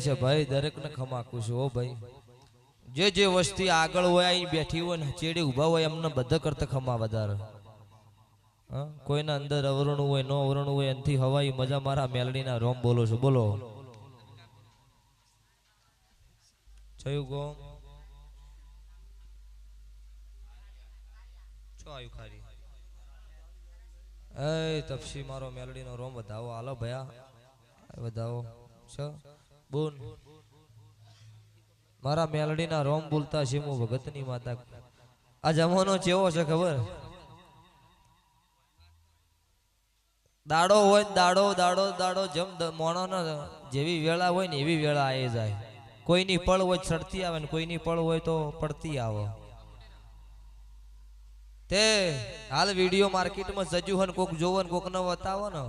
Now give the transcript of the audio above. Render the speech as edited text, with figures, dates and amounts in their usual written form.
છે ભાઈ દરેક ને ખમાકું છું ઓ ભાઈ જે વસ્તી આગળ હોય અહીં બેઠી હોય ને ચેડે ઉભા હોય એમને બધા કરતા ખમા વધારે કોઈના અંદર અવરણું હોય નો અવરણું હોય એનથી હવાઈ મજા મારા મેલડીના રોમ બોલો છો બોલો છયું ગો છો આયુ ખારી એ તપસી મારો મેલડીનો રોમ વધાવો હાલો ભયા વધાવો છો બોન મારા મેલડીના રોમ બોલતા છે હું ભગતની માતા આ જમાનો કેવો છે ખબર દાડો હોય દાડો દાડો દાડો જેમ મોણો જેવી વેળા હોય ને એવી વેળા આવી જાય કોઈની પળ હોય ચડતી આવે ને કોઈની પળ હોય તો પડતી આવે તે હાલ વિડીયો માર્કેટમાં સજ્યું હોય કોક જોવો ને કોક ને બતાવો ને